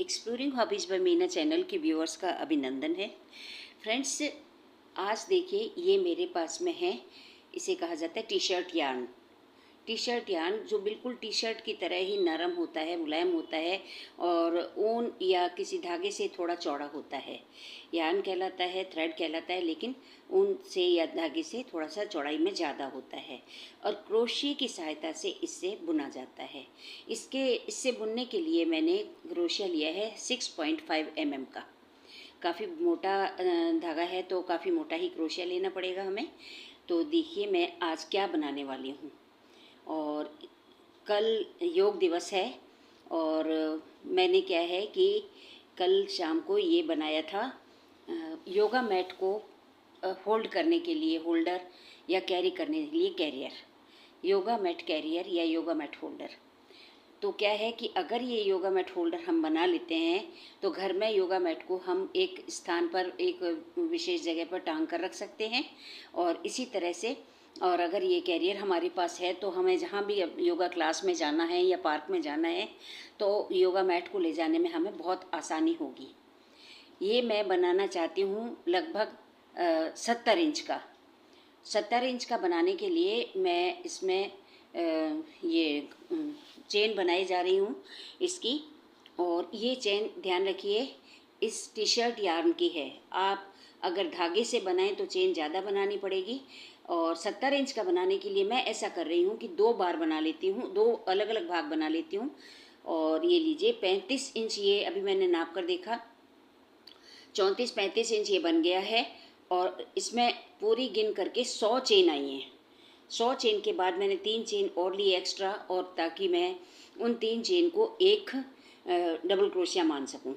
Exploring hobbies by Meena channel के viewers का अभिनंदन है। फ्रेंड्स, आज देखिए ये मेरे पास में है, इसे कहा जाता है T shirt yarn. T shirt yarn जो बिल्कुल टी शर्ट की तरह ही नरम होता है, मुलायम होता है और ऊन या किसी धागे से थोड़ा चौड़ा होता है। यार्न कहलाता है, थ्रेड कहलाता है, लेकिन ऊन से या धागे से थोड़ा सा चौड़ाई में ज़्यादा होता है और क्रोशिया की सहायता से इससे बुना जाता है। इससे बुनने के लिए मैंने क्रोशिया लिया है 6.5 mm का। काफ़ी मोटा धागा है तो काफ़ी मोटा ही क्रोशिया लेना पड़ेगा हमें। तो देखिए मैं आज क्या बनाने वाली हूँ। और कल योग दिवस है और मैंने क्या है कि कल शाम को ये बनाया था, योगा मैट को होल्ड करने के लिए होल्डर या कैरी करने के लिए कैरियर, योगा मैट कैरियर या योगा मैट होल्डर। तो क्या है कि अगर ये योगा मैट होल्डर हम बना लेते हैं तो घर में योगा मैट को हम एक स्थान पर, एक विशेष जगह पर टांग कर रख सकते हैं। और इसी तरह से, और अगर ये कैरियर हमारे पास है तो हमें जहाँ भी योगा क्लास में जाना है या पार्क में जाना है तो योगा मैट को ले जाने में हमें बहुत आसानी होगी। ये मैं बनाना चाहती हूँ लगभग 70 इंच का। 70 इंच का बनाने के लिए मैं इसमें ये चेन बनाई जा रही हूँ इसकी। और ये चेन ध्यान रखिए इस टी शर्ट यार्न की है। आप अगर धागे से बनाएं तो चेन ज़्यादा बनानी पड़ेगी। और 70 इंच का बनाने के लिए मैं ऐसा कर रही हूँ कि 2 बार बना लेती हूँ, 2 अलग अलग भाग बना लेती हूँ। और ये लीजिए 35 इंच, ये अभी मैंने नाप कर देखा, 34-35 इंच ये बन गया है। और इसमें पूरी गिन करके 100 चेन आई हैं। 100 चेन के बाद मैंने 3 चेन और ली एक्स्ट्रा, और ताकि मैं उन 3 चेन को एक डबल क्रोशिया मान सकूं।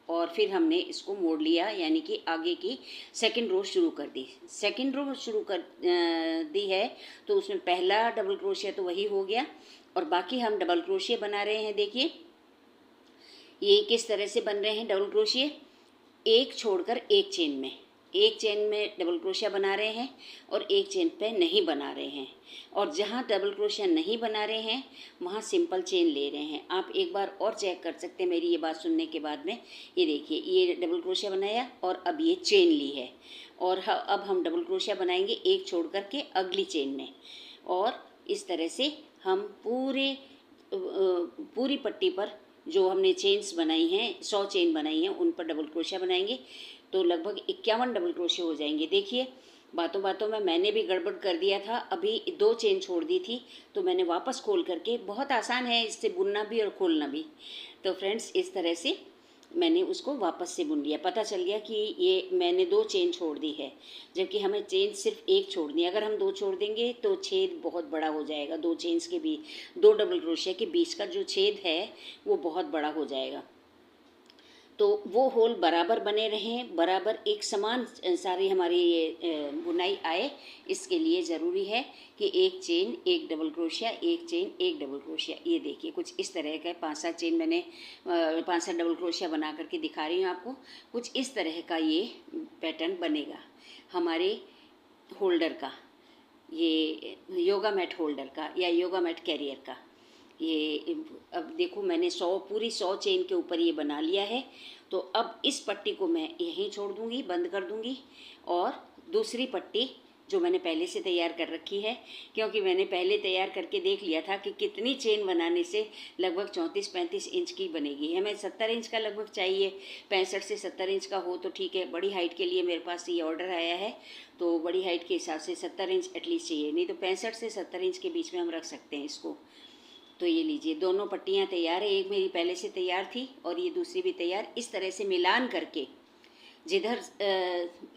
और फिर हमने इसको मोड़ लिया, यानी कि आगे की सेकंड रो शुरू कर दी। सेकंड रो शुरू कर दी है तो उसमें पहला डबल क्रोशिया तो वही हो गया और बाकी हम डबल क्रोशिया बना रहे हैं। देखिए ये किस तरह से बन रहे हैं डबल क्रोशिया, एक छोड़कर एक चेन में डबल क्रोशिया बना रहे हैं और एक चेन पे नहीं बना रहे हैं। और जहाँ डबल क्रोशिया नहीं बना रहे हैं वहाँ सिंपल चेन ले रहे हैं। आप एक बार और चेक कर सकते हैं मेरी ये बात सुनने के बाद में। ये देखिए ये डबल क्रोशिया बनाया और अब ये चेन ली है और अब हम डबल क्रोशिया बनाएंगे एक छोड़ कर के अगली चेन में। और इस तरह से हम पूरी पट्टी पर जो हमने चेन्स बनाई हैं, 100 चेन बनाई हैं, उन पर डबल क्रोशिया बनाएंगे तो लगभग 51 डबल क्रोशिया हो जाएंगे। देखिए बातों बातों में मैंने भी गड़बड़ कर दिया था, अभी 2 चेन छोड़ दी थी तो मैंने वापस खोल करके, बहुत आसान है इससे बुनना भी और खोलना भी। तो फ्रेंड्स इस तरह से मैंने उसको वापस से बुन लिया। पता चल गया कि ये मैंने 2 चेन छोड़ दी है, जबकि हमें चेन सिर्फ एक छोड़नी है। अगर हम 2 छोड़ देंगे तो छेद बहुत बड़ा हो जाएगा। 2 चेन्स के बीच, 2 डबल क्रोशिया के बीच का जो छेद है वो बहुत बड़ा हो जाएगा। तो वो होल बराबर बने रहें, बराबर एक समान सारी हमारी ये बुनाई आए, इसके लिए ज़रूरी है कि एक चेन एक डबल क्रोशिया, एक चेन एक डबल क्रोशिया। ये देखिए कुछ इस तरह का 5-7 चेन मैंने 5-7 डबल क्रोशिया बना करके दिखा रही हूँ आपको। कुछ इस तरह का ये पैटर्न बनेगा हमारे होल्डर का, ये योगा मैट होल्डर का या योगा मैट कैरियर का। ये अब देखो मैंने 100 चेन के ऊपर ये बना लिया है। तो अब इस पट्टी को मैं यहीं छोड़ दूँगी, बंद कर दूँगी। और दूसरी पट्टी जो मैंने पहले से तैयार कर रखी है, क्योंकि मैंने पहले तैयार करके देख लिया था कि कितनी चेन बनाने से लगभग 34-35 इंच की बनेगी। हमें 70 इंच का लगभग चाहिए, 65 से 70 इंच का हो तो ठीक है। बड़ी हाइट के लिए मेरे पास ये ऑर्डर आया है तो बड़ी हाइट के हिसाब से 70 इंच एटलीस्ट चाहिए, नहीं तो 65 से 70 इंच के बीच में हम रख सकते हैं इसको। तो ये लीजिए दोनों पट्टियाँ तैयार है, एक मेरी पहले से तैयार थी और ये दूसरी भी तैयार। इस तरह से मिलान करके जिधर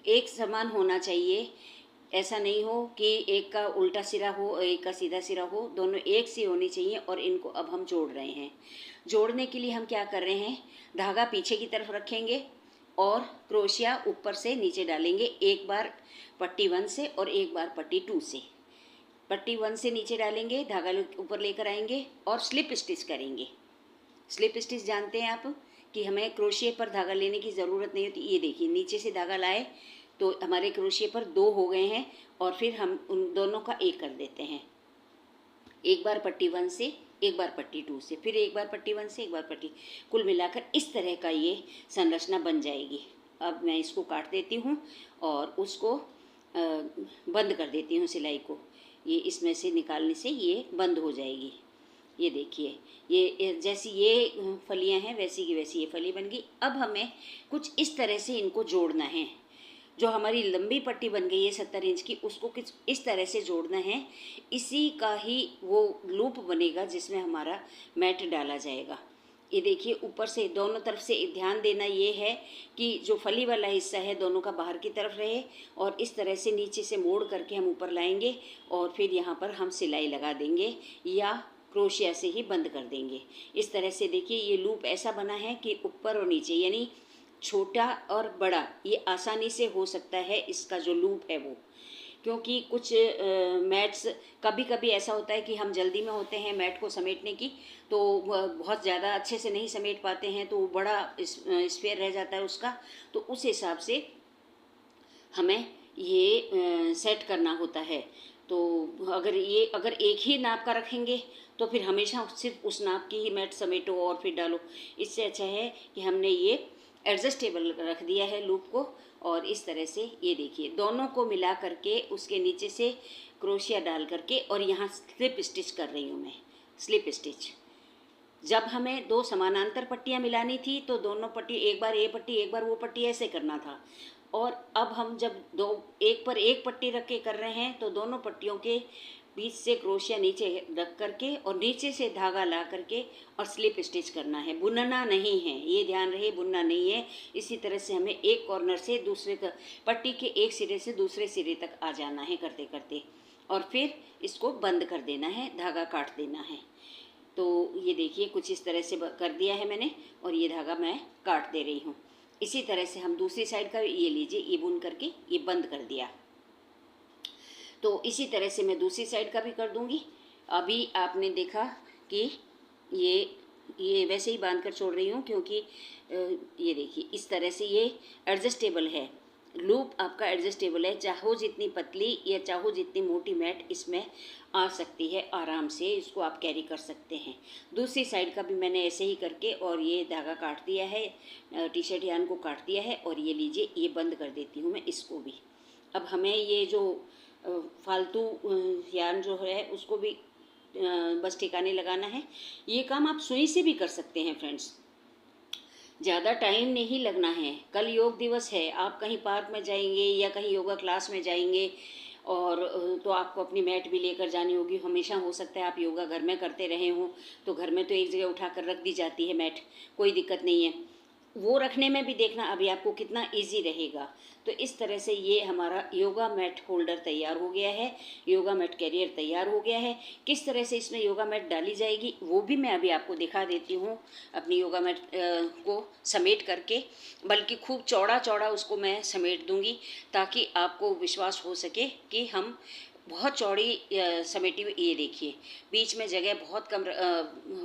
एक समान होना चाहिए, ऐसा नहीं हो कि एक का उल्टा सिरा हो एक का सीधा सिरा हो, दोनों एक सी होनी चाहिए। और इनको अब हम जोड़ रहे हैं। जोड़ने के लिए हम क्या कर रहे हैं, धागा पीछे की तरफ रखेंगे और क्रोशिया ऊपर से नीचे डालेंगे, एक बार पट्टी 1 से और एक बार पट्टी 2 से। पट्टी 1 से नीचे डालेंगे, धागा ऊपर लेकर आएंगे और स्लिप स्टिच करेंगे। स्लिप स्टिच जानते हैं आप कि हमें क्रोशिया पर धागा लेने की ज़रूरत नहीं होती। ये देखिए नीचे से धागा लाए तो हमारे क्रोशिया पर 2 हो गए हैं और फिर हम उन दोनों का एक कर देते हैं। एक बार पट्टी 1 से एक बार पट्टी 2 से, फिर एक बार पट्टी 1 से, एक बार पट्टी, कुल मिलाकर इस तरह का ये संरचना बन जाएगी। अब मैं इसको काट देती हूँ और उसको बंद कर देती हूँ सिलाई को। ये इसमें से निकालने से ये बंद हो जाएगी। ये देखिए, ये जैसी ये फलियाँ हैं वैसी की वैसी ये फली बन गई। अब हमें कुछ इस तरह से इनको जोड़ना है। जो हमारी लंबी पट्टी बन गई है 70 इंच की, उसको किस इस तरह से जोड़ना है। इसी का ही वो लूप बनेगा जिसमें हमारा मैट डाला जाएगा। ये देखिए, ऊपर से दोनों तरफ से ध्यान देना ये है कि जो फली वाला हिस्सा है दोनों का बाहर की तरफ रहे, और इस तरह से नीचे से मोड़ करके हम ऊपर लाएंगे और फिर यहाँ पर हम सिलाई लगा देंगे या क्रोशिया से ही बंद कर देंगे। इस तरह से देखिए, ये लूप ऐसा बना है कि ऊपर और नीचे यानी छोटा और बड़ा ये आसानी से हो सकता है, इसका जो लूप है वो। क्योंकि कुछ मैट्स कभी कभी ऐसा होता है कि हम जल्दी में होते हैं मैट को समेटने की, तो बहुत ज़्यादा अच्छे से नहीं समेट पाते हैं, तो बड़ा स्फेयर रह जाता है उसका। तो उस हिसाब से हमें ये सेट करना होता है। तो अगर एक ही नाप का रखेंगे तो फिर हमेशा सिर्फ उस नाप की ही मैट समेटो और फिर डालो। इससे अच्छा है कि हमने ये एडजस्टेबल रख दिया है लूप को, और इस तरह से ये देखिए दोनों को मिला करके उसके नीचे से क्रोशिया डाल करके, और यहाँ स्लिप स्टिच कर रही हूँ मैं, स्लिप स्टिच। जब हमें 2 समानांतर पट्टियाँ मिलानी थी तो दोनों पट्टी, एक बार ये पट्टी एक बार वो पट्टी, ऐसे करना था। और अब हम जब एक पर एक पट्टी रख के कर रहे हैं तो दोनों पट्टियों के बीच से क्रोशिया नीचे रख करके और नीचे से धागा ला करके और स्लिप स्टिच करना है। बुनना नहीं है, ये ध्यान रहे, बुनना नहीं है। इसी तरह से हमें एक कॉर्नर से दूसरे पट्टी के एक सिरे से दूसरे सिरे तक आ जाना है करते करते, और फिर इसको बंद कर देना है, धागा काट देना है। तो ये देखिए कुछ इस तरह से कर दिया है मैंने, और ये धागा मैं काट दे रही हूँ। इसी तरह से हम दूसरी साइड का, ये लीजिए, ये बुन करके ये बंद कर दिया। तो इसी तरह से मैं दूसरी साइड का भी कर दूंगी। अभी आपने देखा कि ये वैसे ही बांध कर छोड़ रही हूँ, क्योंकि ये देखिए इस तरह से ये एडजस्टेबल है, लूप आपका एडजस्टेबल है। चाहो जितनी पतली या चाहो जितनी मोटी मैट इसमें आ सकती है, आराम से इसको आप कैरी कर सकते हैं। दूसरी साइड का भी मैंने ऐसे ही करके और ये धागा काट दिया है, टी शर्ट यान को काट दिया है, और ये लीजिए ये बंद कर देती हूँ मैं इसको भी। अब हमें ये जो फालतू यान जो है उसको भी बस ठिकाने लगाना है। ये काम आप सुई से भी कर सकते हैं फ्रेंड्स, ज़्यादा टाइम नहीं लगना है। कल योग दिवस है, आप कहीं पार्क में जाएंगे या कहीं योगा क्लास में जाएंगे, और तो आपको अपनी मैट भी लेकर जानी होगी। हमेशा हो सकता है आप योगा घर में करते रहे हों, तो घर में तो एक जगह उठा कर रख दी जाती है मैट, कोई दिक्कत नहीं है। वो रखने में भी देखना अभी आपको कितना इजी रहेगा। तो इस तरह से ये हमारा योगा मैट होल्डर तैयार हो गया है, योगा मैट कैरियर तैयार हो गया है। किस तरह से इसमें योगा मैट डाली जाएगी वो भी मैं अभी आपको दिखा देती हूँ, अपनी योगा मैट को समेट करके, बल्कि खूब चौड़ा चौड़ा उसको मैं समेट दूँगी, ताकि आपको विश्वास हो सके कि हम बहुत चौड़ी समेटी हुई, ये देखिए बीच में जगह बहुत कम,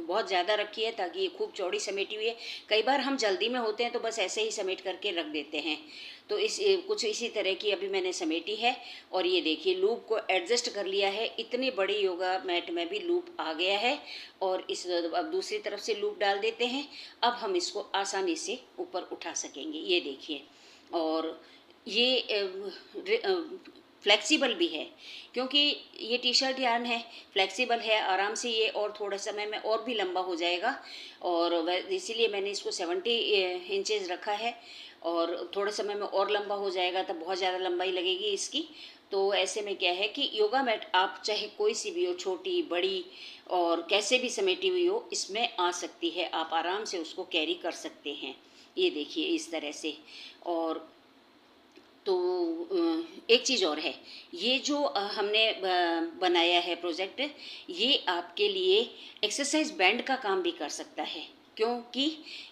बहुत ज़्यादा रखी है ताकि ये खूब चौड़ी समेटी हुई है। कई बार हम जल्दी में होते हैं तो बस ऐसे ही समेट करके रख देते हैं। तो कुछ इसी तरह की अभी मैंने समेटी है, और ये देखिए लूप को एडजस्ट कर लिया है। इतनी बड़ी योगा मैट में भी लूप आ गया है, और अब दूसरी तरफ से लूप डाल देते हैं। अब हम इसको आसानी से ऊपर उठा सकेंगे, ये देखिए। और ये फ्लेक्सिबल भी है, क्योंकि ये टी शर्ट यार्न है, फ्लेक्सिबल है, आराम से ये और थोड़े समय में और भी लंबा हो जाएगा। और इसीलिए मैंने इसको 70 इंचेस रखा है, और थोड़े समय में और लंबा हो जाएगा, तब बहुत ज़्यादा लंबाई लगेगी इसकी। तो ऐसे में क्या है कि योगा मैट आप चाहे कोई सी भी हो, छोटी बड़ी और कैसे भी समेटी हुई हो, इसमें आ सकती है, आप आराम से उसको कैरी कर सकते हैं। ये देखिए इस तरह से। और तो एक चीज़ और है, ये जो हमने बनाया है प्रोजेक्ट, ये आपके लिए एक्सरसाइज बैंड का काम भी कर सकता है, क्योंकि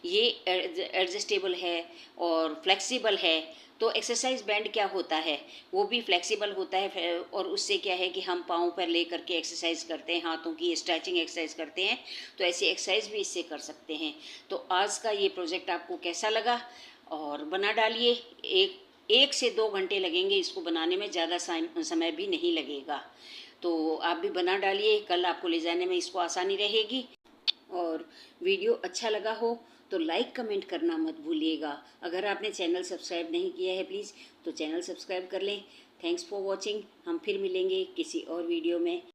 ये एडजस्टेबल है और फ्लेक्सिबल है। तो एक्सरसाइज बैंड क्या होता है, वो भी फ्लेक्सिबल होता है, और उससे क्या है कि हम पाँव पर ले करके एक्सरसाइज करते हैं, हाथों की स्ट्रेचिंग एक्सरसाइज करते हैं, तो ऐसी एक्सरसाइज भी इससे कर सकते हैं। तो आज का ये प्रोजेक्ट आपको कैसा लगा, और बना डालिए। 1 से 2 घंटे लगेंगे इसको बनाने में, ज़्यादा समय भी नहीं लगेगा। तो आप भी बना डालिए, कल आपको ले जाने में इसको आसानी रहेगी। और वीडियो अच्छा लगा हो तो लाइक कमेंट करना मत भूलिएगा। अगर आपने चैनल सब्सक्राइब नहीं किया है प्लीज़ तो चैनल सब्सक्राइब कर लें। Thanks for watching. हम फिर मिलेंगे किसी और वीडियो में।